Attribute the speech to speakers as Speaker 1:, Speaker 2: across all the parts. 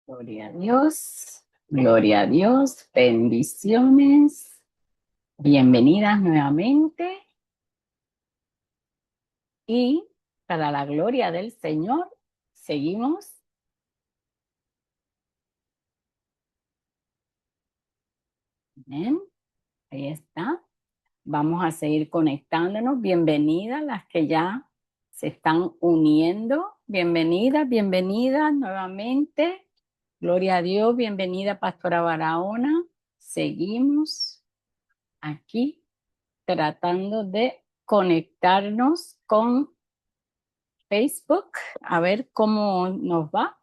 Speaker 1: Gloria a Dios, gloria a Dios, bendiciones, bienvenidas nuevamente y para la gloria del Señor, seguimos. Amén, ahí está. Vamos a seguir conectándonos. Bienvenidas las que ya se están uniendo. Bienvenidas, bienvenidas nuevamente. Gloria a Dios, bienvenida Pastora Barahona. Seguimos aquí tratando de conectarnos con Facebook, a ver cómo nos va.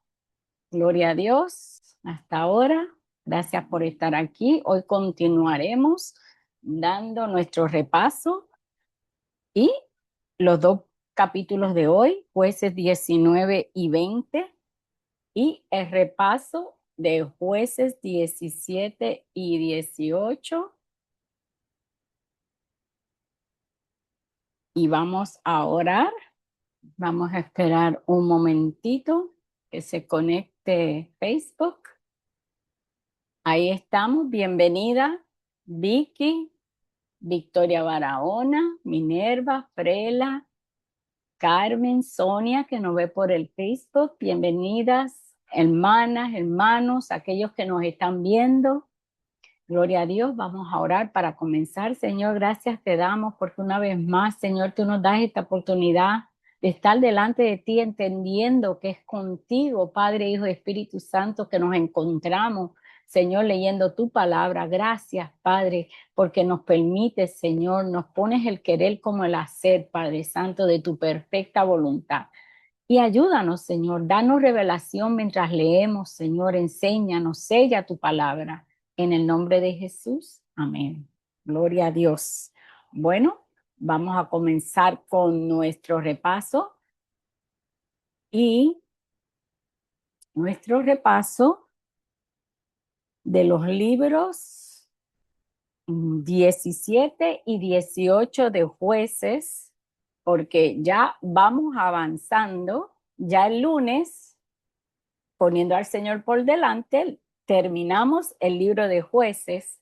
Speaker 1: Gloria a Dios, hasta ahora. Gracias por estar aquí. Hoy continuaremos dando nuestro repaso y los dos capítulos de hoy, jueces 19 y 20, y el repaso de jueces 17 y 18. Y vamos a orar. Vamos a esperar un momentito que se conecte Facebook. Ahí estamos. Bienvenida, Vicky, Victoria Barahona, Minerva, Frela, Carmen, Sonia, que nos ve por el Facebook. Bienvenidas, hermanas, hermanos, aquellos que nos están viendo. Gloria a Dios, vamos a orar para comenzar. Señor, gracias te damos porque una vez más, Señor, tú nos das esta oportunidad de estar delante de ti entendiendo que es contigo, Padre, Hijo y Espíritu Santo, que nos encontramos, Señor, leyendo tu palabra. Gracias, Padre, porque nos permites, Señor, nos pones el querer como el hacer, Padre Santo, de tu perfecta voluntad. Y ayúdanos, Señor, danos revelación mientras leemos, Señor, enséñanos, sella tu palabra. En el nombre de Jesús, amén. Gloria a Dios. Bueno, vamos a comenzar con nuestro repaso y nuestro repaso de los libros 17 y 18 de Jueces, porque ya vamos avanzando, ya el lunes poniendo al Señor por delante, terminamos el libro de Jueces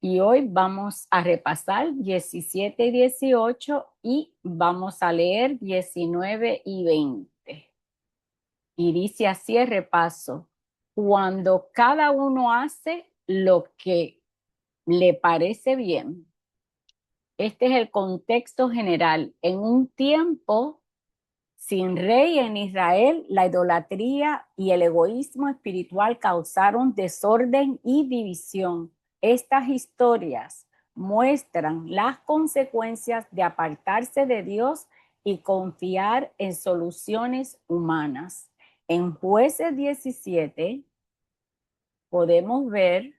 Speaker 1: y hoy vamos a repasar 17 y 18 y vamos a leer 19 y 20. Y dice así el repaso: cuando cada uno hace lo que le parece bien. Este es el contexto general. En un tiempo sin rey en Israel, la idolatría y el egoísmo espiritual causaron desorden y división. Estas historias muestran las consecuencias de apartarse de Dios y confiar en soluciones humanas. En Jueces 17 podemos ver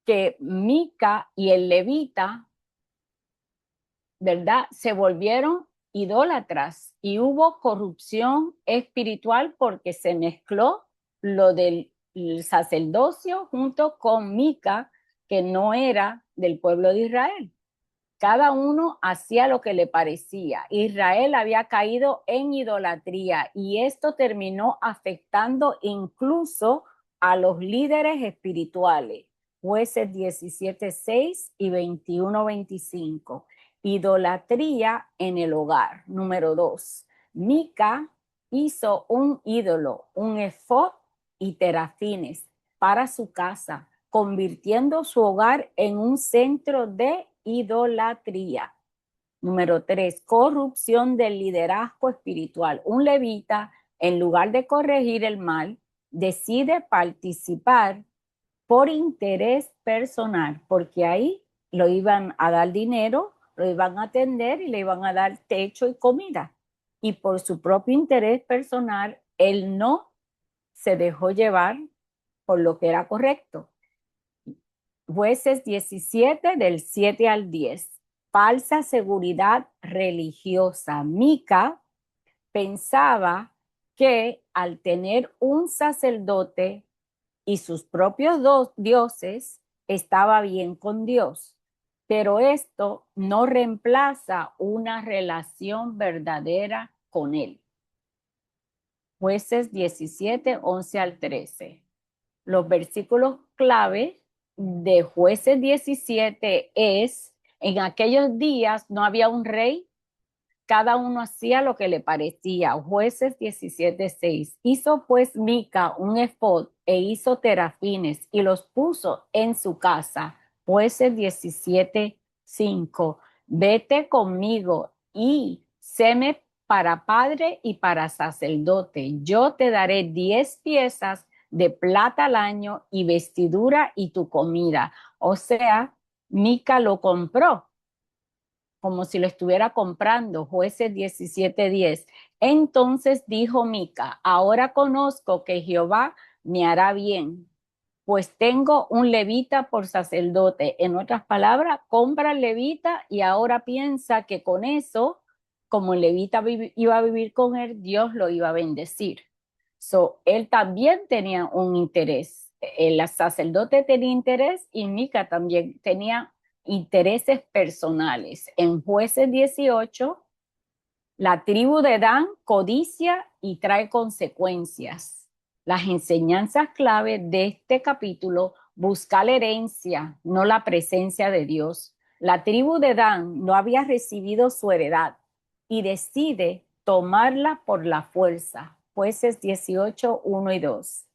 Speaker 1: que Mica y el levita, ¿verdad?, se volvieron idólatras y hubo corrupción espiritual porque se mezcló lo del sacerdocio junto con Mica, que no era del pueblo de Israel. Cada uno hacía lo que le parecía. Israel había caído en idolatría y esto terminó afectando incluso a los líderes espirituales. Jueces 17:6 y 21:25. Idolatría en el hogar. Número 2. Mica hizo un ídolo, un efod y terafines para su casa, convirtiendo su hogar en un centro de idolatría. Número 3, corrupción del liderazgo espiritual. Un levita, en lugar de corregir el mal, decide participar por interés personal, porque ahí lo iban a dar dinero, lo iban a atender y le iban a dar techo y comida. Y por su propio interés personal, él no se dejó llevar por lo que era correcto. Jueces 17 del 7 al 10. Falsa seguridad religiosa. Mica pensaba que al tener un sacerdote y sus propios dioses, estaba bien con Dios. Pero esto no reemplaza una relación verdadera con Él. Jueces 17, 11 al 13. Los versículos clave de Jueces 17 es, en aquellos días no había un rey, cada uno hacía lo que le parecía. Jueces 17:6. Hizo pues Mica un efod e hizo terafines y los puso en su casa. Jueces 17:5. Vete conmigo y séme para padre y para sacerdote. Yo te daré 10 piezas de plata al año y vestidura y tu comida. O sea, Mica lo compró como si lo estuviera comprando. Jueces 17:10. Entonces dijo Mica, ahora conozco que Jehová me hará bien, pues tengo un levita por sacerdote. En otras palabras, compra el levita y ahora piensa que con eso, como el levita iba a vivir con él, Dios lo iba a bendecir. Él también tenía un interés. El sacerdote tenía interés y Mica también tenía intereses personales. En Jueces 18, la tribu de Dan codicia y trae consecuencias. Las enseñanzas clave de este capítulo: buscar la herencia, no la presencia de Dios. La tribu de Dan no había recibido su heredad y decide tomarla por la fuerza. Jueces 18, 1 y 2.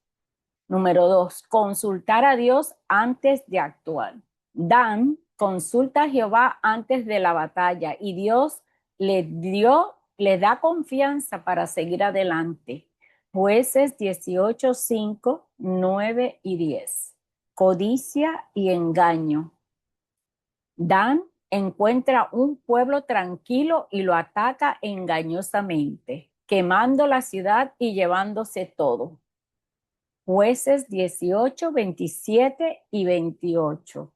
Speaker 1: Número 2, consultar a Dios antes de actuar. Dan consulta a Jehová antes de la batalla y Dios le da confianza para seguir adelante. Jueces 18, 5, 9 y 10. Codicia y engaño. Dan encuentra un pueblo tranquilo y lo ataca engañosamente, quemando la ciudad y llevándose todo. Jueces 18, 27 y 28.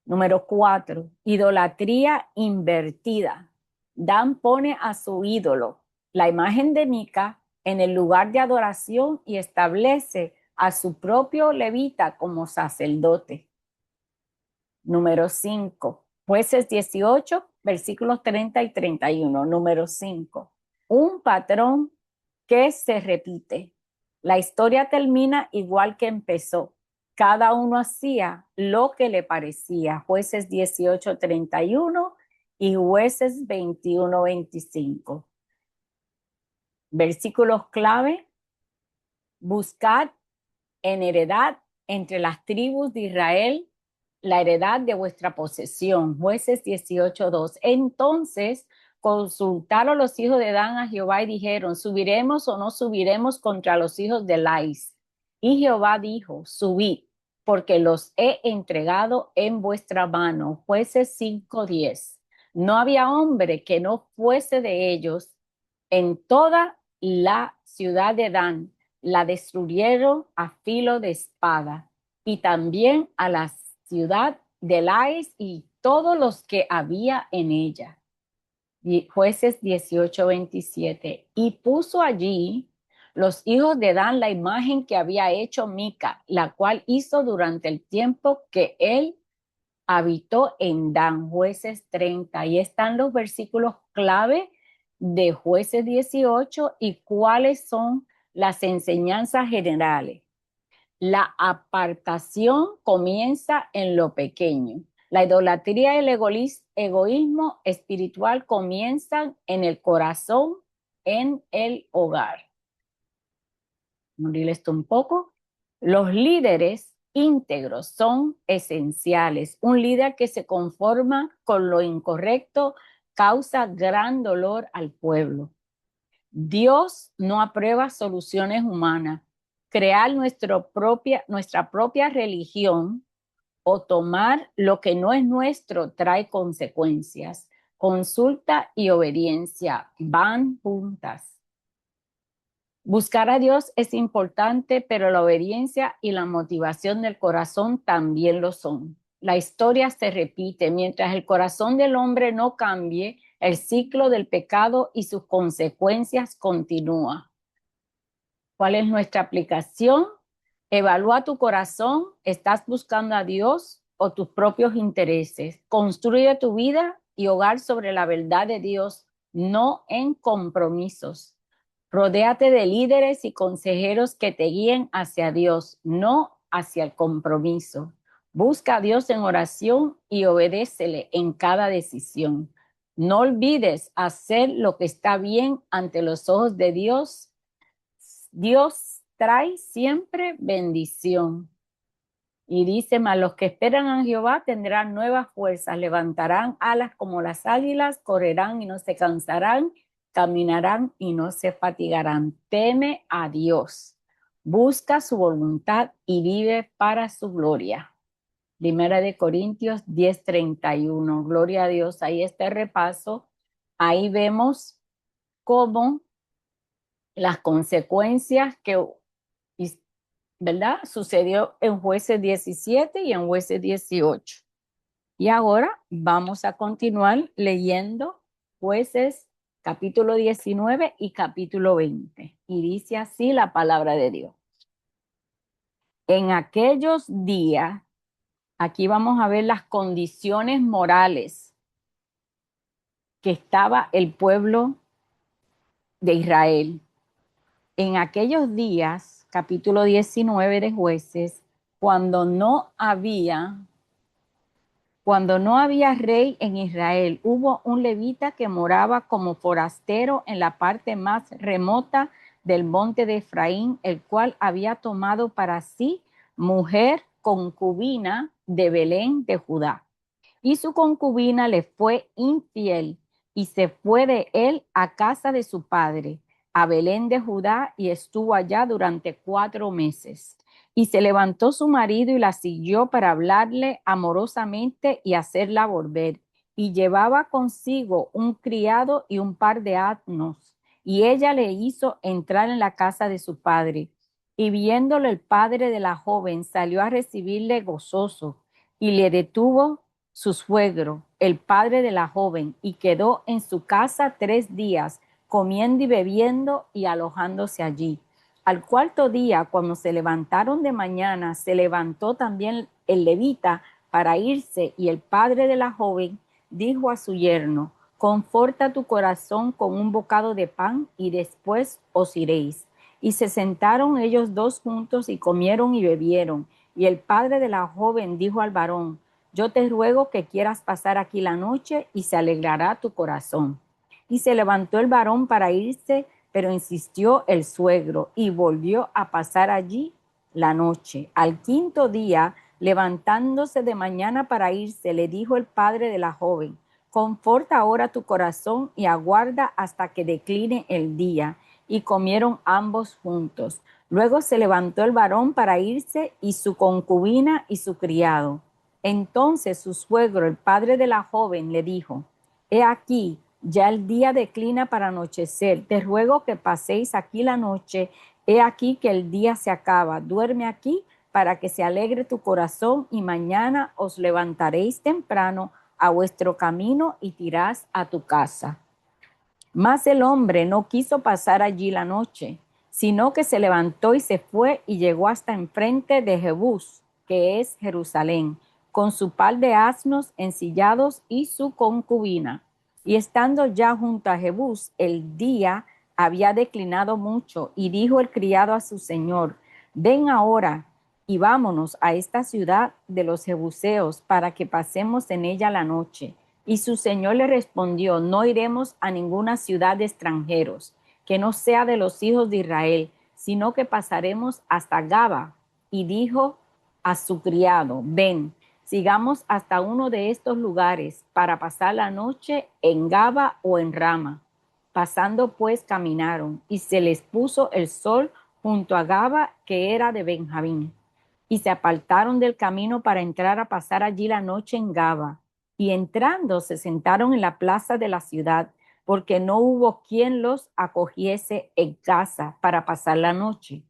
Speaker 1: Número 4, idolatría invertida. Dan pone a su ídolo, la imagen de Mica, en el lugar de adoración y establece a su propio levita como sacerdote. Número 5, Jueces 18, versículos 30 y 31. Número 5, un patrón que se repite. La historia termina igual que empezó. Cada uno hacía lo que le parecía. Jueces 18, 31 y Jueces 21, 25. Versículos clave: buscad en heredad entre las tribus de Israel la heredad de vuestra posesión. Jueces 18:2. Entonces consultaron los hijos de Dan a Jehová y dijeron: ¿subiremos o no subiremos contra los hijos de Lais? Y Jehová dijo: subid, porque los he entregado en vuestra mano. Jueces 5:10. No había hombre que no fuese de ellos en toda la ciudad de Dan. La destruyeron a filo de espada, y también a la ciudad de Lais y todos los que había en ella. Jueces 18, 27. Y puso allí los hijos de Dan la imagen que había hecho Mica, la cual hizo durante el tiempo que él habitó en Dan. Jueces 30. Ahí están los versículos clave de Jueces 18 y cuáles son las enseñanzas generales. La apartación comienza en lo pequeño. La idolatría y el egoísmo espiritual comienzan en el corazón, en el hogar. Morir esto un poco. Los líderes íntegros son esenciales. Un líder que se conforma con lo incorrecto causa gran dolor al pueblo. Dios no aprueba soluciones humanas. Crear nuestra propia religión o tomar lo que no es nuestro trae consecuencias. Consulta y obediencia van juntas. Buscar a Dios es importante, pero la obediencia y la motivación del corazón también lo son. La historia se repite. Mientras el corazón del hombre no cambie, el ciclo del pecado y sus consecuencias continúa. ¿Cuál es nuestra aplicación? Evalúa tu corazón. ¿Estás buscando a Dios o tus propios intereses? Construye tu vida y hogar sobre la verdad de Dios, no en compromisos. Rodéate de líderes y consejeros que te guíen hacia Dios, no hacia el compromiso. Busca a Dios en oración y obedécele en cada decisión. No olvides hacer lo que está bien ante los ojos de Dios. Dios trae siempre bendición. Y dice, mas los que esperan a Jehová tendrán nuevas fuerzas, levantarán alas como las águilas, correrán y no se cansarán, caminarán y no se fatigarán. Teme a Dios, busca su voluntad y vive para su gloria. Primera de Corintios 10:31. Gloria a Dios. Ahí está el repaso. Ahí vemos cómo las consecuencias que, ¿verdad? Sucedió en Jueces 17 y en Jueces 18. Y ahora vamos a continuar leyendo Jueces capítulo 19 y capítulo 20. Y dice así la palabra de Dios. En aquellos días, aquí vamos a ver las condiciones morales que estaba el pueblo de Israel. En aquellos días, capítulo 19 de Jueces, cuando no había rey en Israel, hubo un levita que moraba como forastero en la parte más remota del monte de Efraín, el cual había tomado para sí mujer concubina de Belén de Judá. Y su concubina le fue infiel y se fue de él a casa de su padre, a Belén de Judá, y estuvo allá durante 4 meses. Y se levantó su marido y la siguió para hablarle amorosamente y hacerla volver. Y llevaba consigo un criado y un par de asnos. Y ella le hizo entrar en la casa de su padre. Y viéndolo el padre de la joven salió a recibirle gozoso, y le detuvo su suegro, el padre de la joven, y quedó en su casa 3 días, comiendo y bebiendo y alojándose allí. Al 4.º día, cuando se levantaron de mañana, se levantó también el levita para irse, y el padre de la joven dijo a su yerno: conforta tu corazón con un bocado de pan y después os iréis. Y se sentaron ellos dos juntos y comieron y bebieron. Y el padre de la joven dijo al varón: yo te ruego que quieras pasar aquí la noche y se alegrará tu corazón. Y se levantó el varón para irse, pero insistió el suegro y volvió a pasar allí la noche. Al 5.º día, levantándose de mañana para irse, le dijo el padre de la joven: conforta ahora tu corazón y aguarda hasta que decline el día. Y comieron ambos juntos. Luego se levantó el varón para irse, y su concubina y su criado. Entonces su suegro, el padre de la joven, le dijo: he aquí, ya el día declina para anochecer. Te ruego que paséis aquí la noche. He aquí que el día se acaba. Duerme aquí para que se alegre tu corazón, y mañana os levantaréis temprano a vuestro camino y tirás a tu casa. Mas el hombre no quiso pasar allí la noche, sino que se levantó y se fue y llegó hasta enfrente de Jebús, que es Jerusalén, con su par de asnos ensillados y su concubina. Y estando ya junto a Jebús, el día había declinado mucho, y dijo el criado a su señor: ven ahora y vámonos a esta ciudad de los jebuseos para que pasemos en ella la noche. Y su señor le respondió: no iremos a ninguna ciudad de extranjeros, que no sea de los hijos de Israel, sino que pasaremos hasta Gaba. Y dijo a su criado: ven, sigamos hasta uno de estos lugares para pasar la noche en Gaba o en Rama. Pasando pues caminaron, y se les puso el sol junto a Gaba, que era de Benjamín. Y se apartaron del camino para entrar a pasar allí la noche en Gaba. Y entrando se sentaron en la plaza de la ciudad, porque no hubo quien los acogiese en casa para pasar la noche.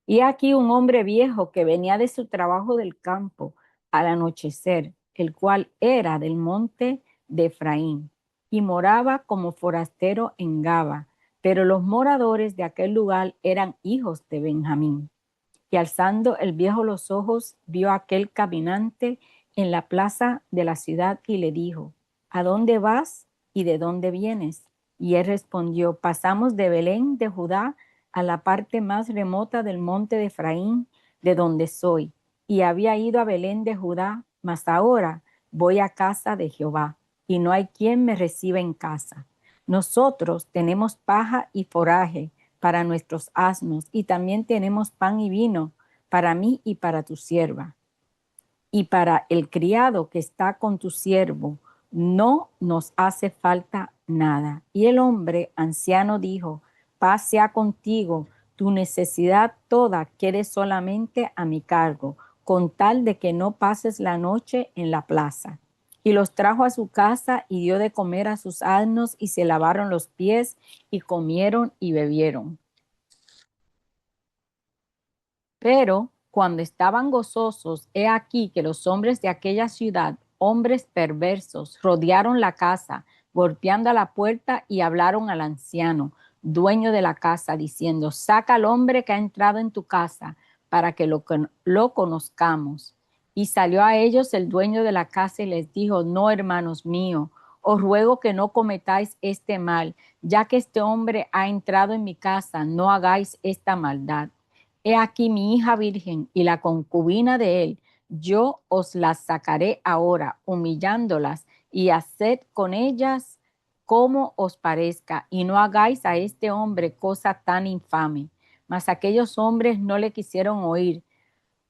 Speaker 1: Y aquí un hombre viejo que venía de su trabajo del campo al anochecer, el cual era del monte de Efraín, y moraba como forastero en Gaba, pero los moradores de aquel lugar eran hijos de Benjamín. Y alzando el viejo los ojos, vio a aquel caminante en la plaza de la ciudad y le dijo: ¿a dónde vas y de dónde vienes? Y él respondió, pasamos de Belén de Judá a la parte más remota del monte de Efraín, de donde soy. Y había ido a Belén de Judá, mas ahora voy a casa de Jehová, y no hay quien me reciba en casa. Nosotros tenemos paja y foraje para nuestros asnos, y también tenemos pan y vino para mí y para tu sierva. Y para el criado que está con tu siervo, no nos hace falta nada. Y el hombre anciano dijo, paz sea contigo, tu necesidad toda quede solamente a mi cargo, con tal de que no pases la noche en la plaza. Y los trajo a su casa y dio de comer a sus asnos y se lavaron los pies y comieron y bebieron. Pero cuando estaban gozosos, he aquí que los hombres de aquella ciudad, hombres perversos, rodearon la casa, golpeando a la puerta y hablaron al anciano, dueño de la casa, diciendo, saca al hombre que ha entrado en tu casa para que lo conozcamos. Y salió a ellos el dueño de la casa y les dijo, no, hermanos míos, os ruego que no cometáis este mal, ya que este hombre ha entrado en mi casa, no hagáis esta maldad. He aquí mi hija virgen y la concubina de él, yo os las sacaré ahora, humillándolas, y haced con ellas como os parezca, y no hagáis a este hombre cosa tan infame. Mas aquellos hombres no le quisieron oír,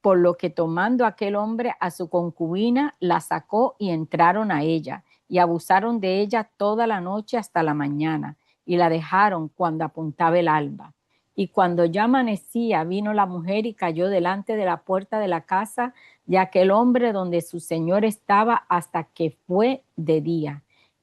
Speaker 1: por lo que tomando aquel hombre a su concubina, la sacó y entraron a ella, y abusaron de ella toda la noche hasta la mañana, y la dejaron cuando apuntaba el alba. Y cuando ya amanecía, vino la mujer y cayó delante de la puerta de la casa de aquel hombre donde su señor estaba hasta que fue de día.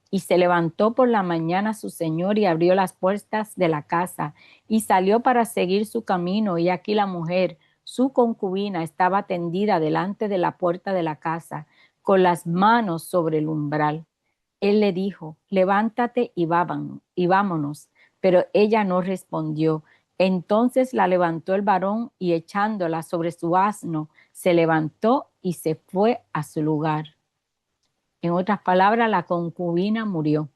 Speaker 1: Y se levantó por la mañana su señor y abrió las puertas de la casa y salió para seguir su camino. Y aquí la mujer, su concubina, estaba tendida delante de la puerta de la casa, con las manos sobre el umbral. Él le dijo, levántate y vámonos. Pero ella no respondió. Entonces la levantó el varón y echándola sobre su asno, se levantó y se fue a su lugar. En otras palabras, la concubina murió.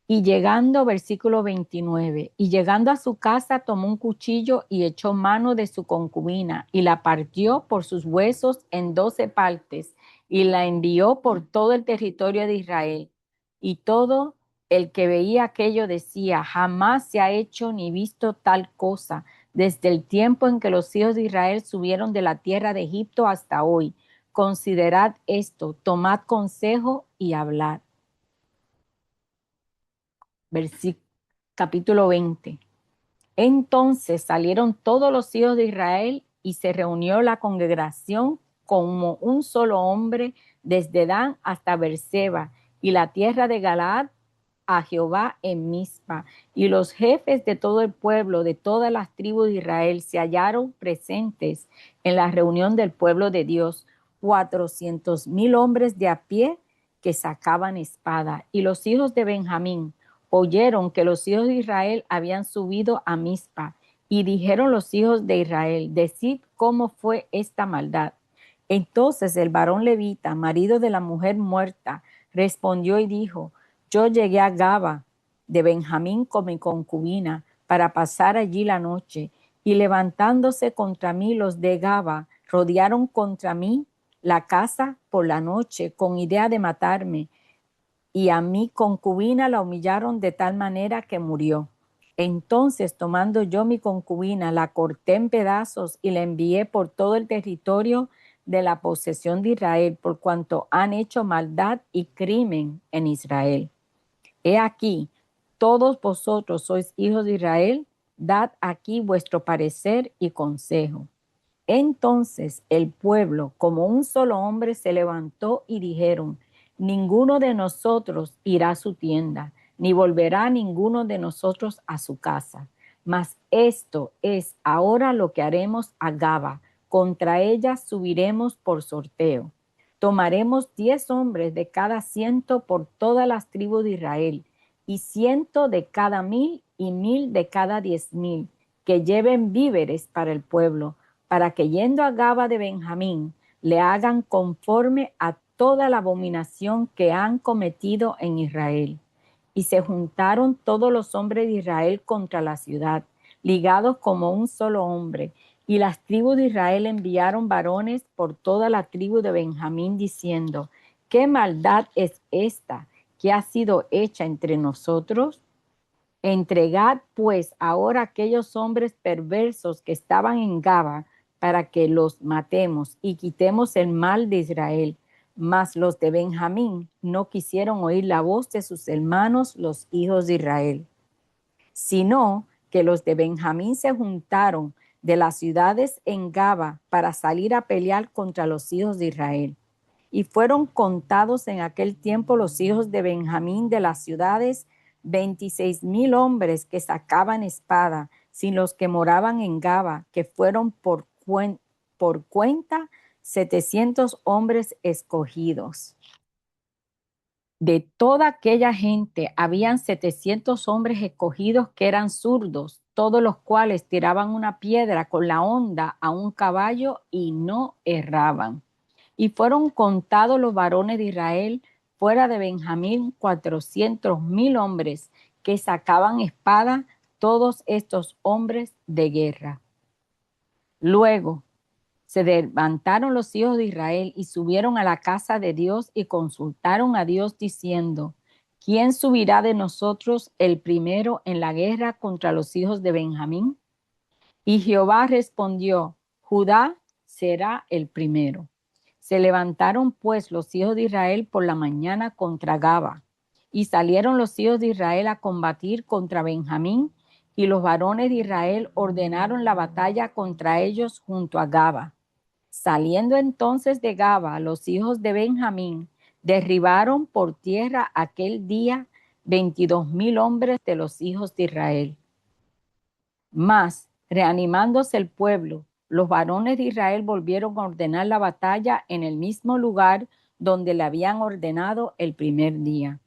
Speaker 1: Y llegando, versículo 29, y llegando a su casa tomó un cuchillo y echó mano de su concubina y la partió por sus huesos en 12 partes y la envió por todo el territorio de Israel. Y todo el que veía aquello decía, jamás se ha hecho ni visto tal cosa desde el tiempo en que los hijos de Israel subieron de la tierra de Egipto hasta hoy. Considerad esto, tomad consejo y hablad. Capítulo 20. Entonces salieron todos los hijos de Israel y se reunió la congregación como un solo hombre desde Dan hasta Beerseba y la tierra de Galaad a Jehová en Mizpa. Y los jefes de todo el pueblo, de todas las tribus de Israel, se hallaron presentes en la reunión del pueblo de Dios, 400,000 hombres de a pie que sacaban espada. Y los hijos de Benjamín oyeron que los hijos de Israel habían subido a Mizpa, y dijeron los hijos de Israel, decid cómo fue esta maldad. Entonces el varón levita, marido de la mujer muerta, respondió y dijo, yo llegué a Gaba de Benjamín con mi concubina para pasar allí la noche, y levantándose contra mí los de Gaba, rodearon contra mí la casa por la noche con idea de matarme, y a mi concubina la humillaron de tal manera que murió. Entonces, tomando yo mi concubina, la corté en pedazos y la envié por todo el territorio de la posesión de Israel, por cuanto han hecho maldad y crimen en Israel. He aquí, todos vosotros sois hijos de Israel, dad aquí vuestro parecer y consejo. Entonces el pueblo, como un solo hombre, se levantó y dijeron, ninguno de nosotros irá a su tienda, ni volverá ninguno de nosotros a su casa. Mas esto es ahora lo que haremos a Gaba. Contra ella subiremos por sorteo. Tomaremos 10 hombres de cada 100 por todas las tribus de Israel, y 100 de cada 1,000 y 1,000 de cada 10,000, que lleven víveres para el pueblo, para que yendo a Gaba de Benjamín le hagan conforme a toda la abominación que han cometido en Israel. y se juntaron todos los hombres de Israel contra la ciudad, ligados como un solo hombre. Y las tribus de Israel enviaron varones por toda la tribu de Benjamín, diciendo: ¿qué maldad es esta que ha sido hecha entre nosotros? Entregad pues ahora aquellos hombres perversos que estaban en Gaba, para que los matemos y quitemos el mal de Israel. Mas los de Benjamín no quisieron oír la voz de sus hermanos, los hijos de Israel, sino que los de Benjamín se juntaron de las ciudades en Gaba para salir a pelear contra los hijos de Israel. Y fueron contados en aquel tiempo los hijos de Benjamín de las ciudades 26,000 hombres que sacaban espada, sin los que moraban en Gaba, que fueron por cuenta 700 hombres escogidos. De toda aquella gente habían 700 hombres escogidos que eran zurdos, todos los cuales tiraban una piedra con la honda a un caballo y no erraban. Y fueron contados los varones de Israel fuera de Benjamín 400,000 hombres que sacaban espada, todos estos hombres de guerra. Luego se levantaron los hijos de Israel y subieron a la casa de Dios y consultaron a Dios diciendo: ¿quién subirá de nosotros el primero en la guerra contra los hijos de Benjamín? Y Jehová respondió: Judá será el primero. Se levantaron pues los hijos de Israel por la mañana contra Gaba, y salieron los hijos de Israel a combatir contra Benjamín, y los varones de Israel ordenaron la batalla contra ellos junto a Gaba. Saliendo entonces de Gaba, los hijos de Benjamín derribaron por tierra aquel día 22,000 hombres de los hijos de Israel. Mas, reanimándose el pueblo, los varones de Israel volvieron a ordenar la batalla en el mismo lugar donde le habían ordenado el primer día.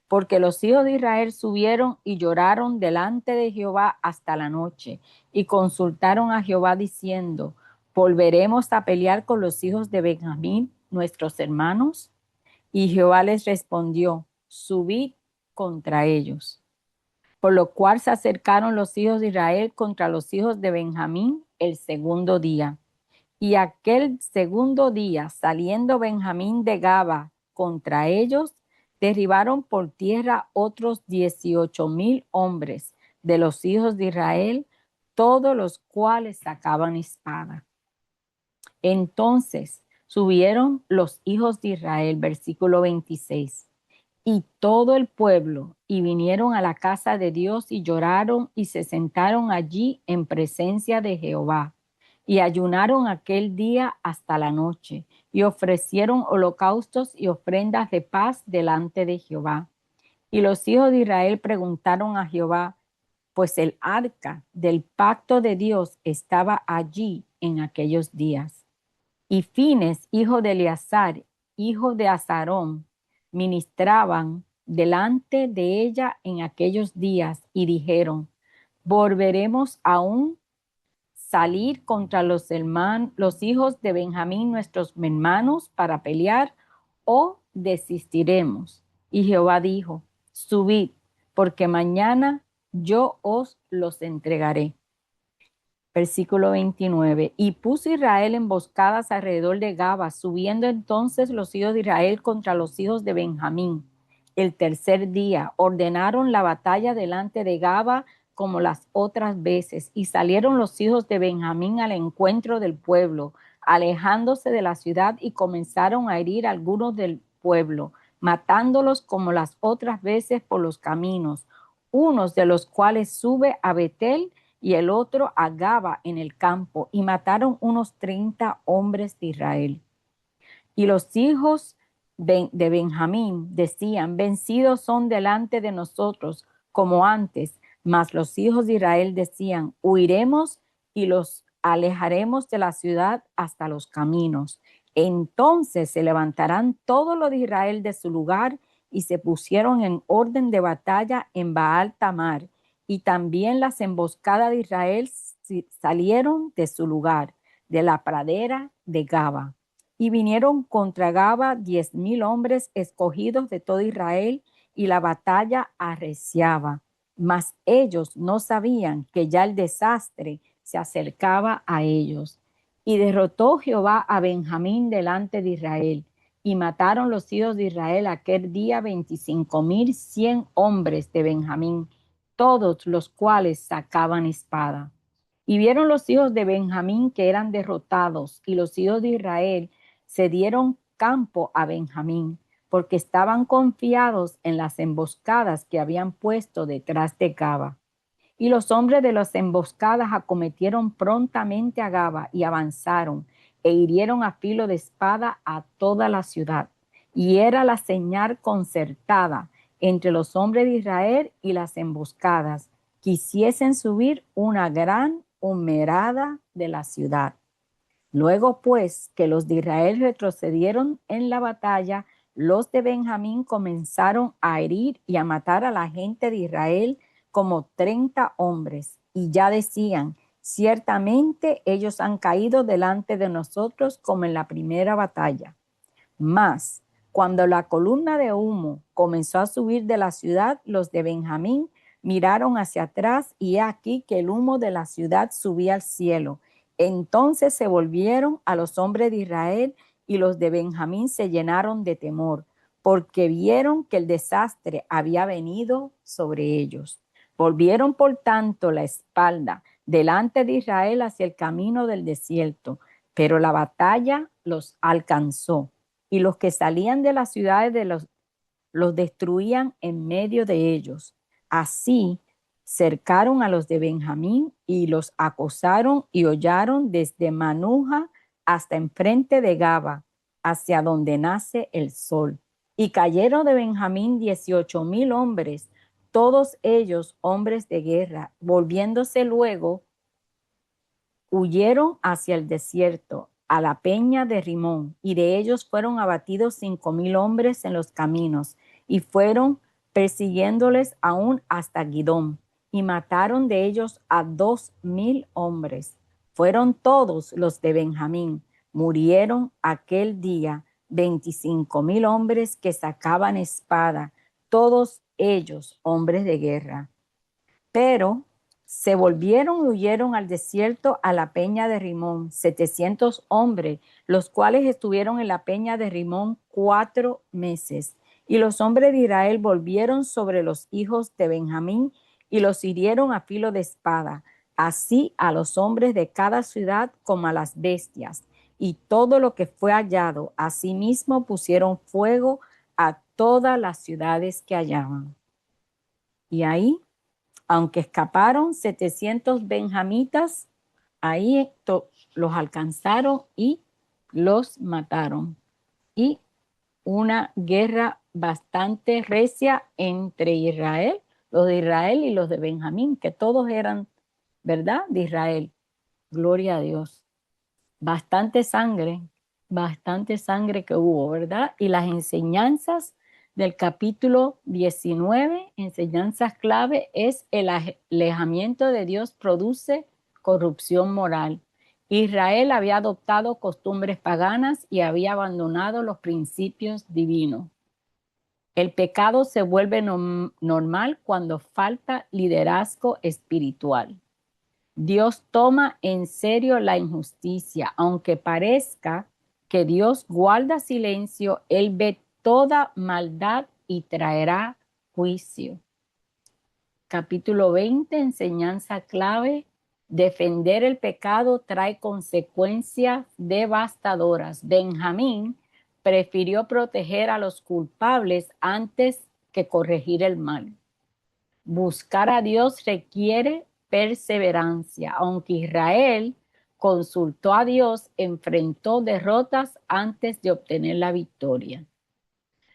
Speaker 1: Porque los hijos de Israel subieron y lloraron delante de Jehová hasta la noche, y consultaron a Jehová diciendo: ¿volveremos a pelear con los hijos de Benjamín, nuestros hermanos? Y Jehová les respondió: subid contra ellos. Por lo cual se acercaron los hijos de Israel contra los hijos de Benjamín el segundo día. Y aquel segundo día, saliendo Benjamín de Gaba contra ellos, derribaron por tierra otros 18,000 hombres de los hijos de Israel, todos los cuales sacaban espada. Entonces subieron los hijos de Israel, versículo 26, y todo el pueblo, y vinieron a la casa de Dios y lloraron y se sentaron allí en presencia de Jehová. Y ayunaron aquel día hasta la noche, y ofrecieron holocaustos y ofrendas de paz delante de Jehová. Y los hijos de Israel preguntaron a Jehová, pues el arca del pacto de Dios estaba allí en aquellos días. Y Fines, hijo de Eleazar, hijo de Azarón, ministraban delante de ella en aquellos días y dijeron: ¿volveremos aún salir contra los hijos de Benjamín, nuestros hermanos, para pelear, o desistiremos? Y Jehová dijo: subid, porque mañana yo os los entregaré. Versículo 29. Y puso Israel emboscadas alrededor de Gaba, subiendo entonces los hijos de Israel contra los hijos de Benjamín. El tercer día ordenaron la batalla delante de Gaba como las otras veces, y salieron los hijos de Benjamín al encuentro del pueblo, alejándose de la ciudad, y comenzaron a herir a algunos del pueblo, matándolos como las otras veces por los caminos, unos de los cuales sube a Betel y el otro a Gaba en el campo, y mataron unos 30 hombres de Israel. Y los hijos de Benjamín decían: vencidos son delante de nosotros como antes. Mas los hijos de Israel decían: huiremos y los alejaremos de la ciudad hasta los caminos. Entonces se levantarán todos los de Israel de su lugar y se pusieron en orden de batalla en Baal Tamar. Y también las emboscadas de Israel salieron de su lugar, de la pradera de Gaba. Y vinieron contra Gaba 10,000 hombres escogidos de todo Israel, y la batalla arreciaba. Mas ellos no sabían que ya el desastre se acercaba a ellos. Y derrotó Jehová a Benjamín delante de Israel, y mataron los hijos de Israel aquel día 25,100 hombres de Benjamín, todos los cuales sacaban espada. Y vieron los hijos de Benjamín que eran derrotados, y los hijos de Israel se dieron campo a Benjamín, porque estaban confiados en las emboscadas que habían puesto detrás de Gaba. Y los hombres de las emboscadas acometieron prontamente a Gaba y avanzaron e hirieron a filo de espada a toda la ciudad. Y era la señal concertada entre los hombres de Israel y las emboscadas, que hiciesen subir una gran humareda de la ciudad. Luego, pues, que los de Israel retrocedieron en la batalla, los de Benjamín comenzaron a herir y a matar a la gente de Israel como 30 hombres. Y ya decían, ciertamente ellos han caído delante de nosotros como en la primera batalla. Mas, cuando la columna de humo comenzó a subir de la ciudad, los de Benjamín miraron hacia atrás y he aquí que el humo de la ciudad subía al cielo. Entonces se volvieron a los hombres de Israel y los de Benjamín se llenaron de temor, porque vieron que el desastre había venido sobre ellos. Volvieron por tanto la espalda delante de Israel hacia el camino del desierto, pero la batalla los alcanzó y los que salían de las ciudades los destruían en medio de ellos. Así cercaron a los de Benjamín y los acosaron y hollaron desde Manuja hasta enfrente de Gaba, hacia donde nace el sol. Y cayeron de Benjamín 18,000 hombres, todos ellos hombres de guerra. Volviéndose luego, huyeron hacia el desierto, a la peña de Rimón, y de ellos fueron abatidos 5,000 hombres en los caminos, y fueron persiguiéndoles aún hasta Gidón, y mataron de ellos a 2,000 hombres. Fueron todos los de Benjamín, murieron aquel día 25,000 hombres que sacaban espada, todos ellos hombres de guerra. Pero se volvieron y huyeron al desierto a la peña de Rimón, 700 hombres, los cuales estuvieron en la peña de Rimón 4 meses. Y los hombres de Israel volvieron sobre los hijos de Benjamín y los hirieron a filo de espada, así a los hombres de cada ciudad como a las bestias. Y todo lo que fue hallado, asimismo pusieron fuego a todas las ciudades que hallaban. Y ahí, aunque escaparon 700 benjamitas, ahí los alcanzaron y los mataron. Y una guerra bastante recia entre Israel, los de Israel y los de Benjamín, que todos eran, ¿verdad?, de Israel. Gloria a Dios. Bastante sangre que hubo, ¿verdad? Y las enseñanzas del capítulo 19, enseñanzas clave, es el alejamiento de Dios produce corrupción moral. Israel había adoptado costumbres paganas y había abandonado los principios divinos. El pecado se vuelve normal cuando falta liderazgo espiritual. Dios toma en serio la injusticia. Aunque parezca que Dios guarda silencio, Él ve toda maldad y traerá juicio. Capítulo 20, enseñanza clave. Defender el pecado trae consecuencias devastadoras. Benjamín prefirió proteger a los culpables antes que corregir el mal. Buscar a Dios requiere perseverancia. Aunque Israel consultó a Dios, enfrentó derrotas antes de obtener la victoria.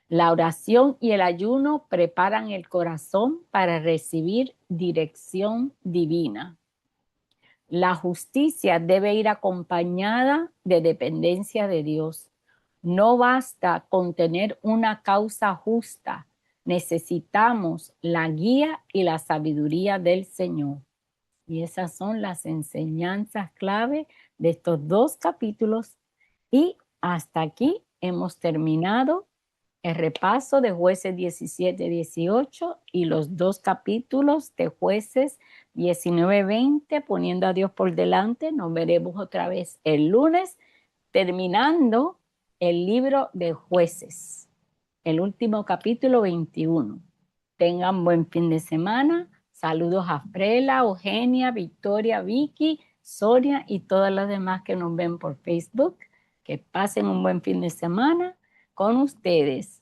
Speaker 1: La oración y el ayuno preparan el corazón para recibir dirección divina. La justicia debe ir acompañada de dependencia de Dios. No basta con tener una causa justa. Necesitamos la guía y la sabiduría del Señor. Y esas son las enseñanzas clave de estos 2 capítulos. Y hasta aquí hemos terminado el repaso de Jueces 17-18 y los 2 capítulos de Jueces 19-20, poniendo a Dios por delante. Nos veremos otra vez el lunes, terminando el libro de Jueces, el último capítulo 21. Tengan buen fin de semana. Saludos a Frela, Eugenia, Victoria, Vicky, Sonia y todas las demás que nos ven por Facebook. Que pasen un buen fin de semana con ustedes,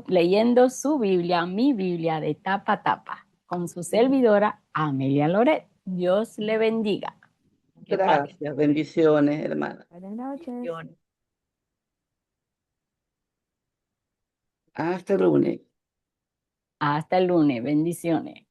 Speaker 1: leyendo su Biblia, mi Biblia de tapa a tapa, con su servidora Amelia Loret. Dios le bendiga.
Speaker 2: Gracias, bendiciones, hermana.
Speaker 1: Buenas noches.
Speaker 2: Hasta el lunes.
Speaker 1: Hasta el lunes. Bendiciones.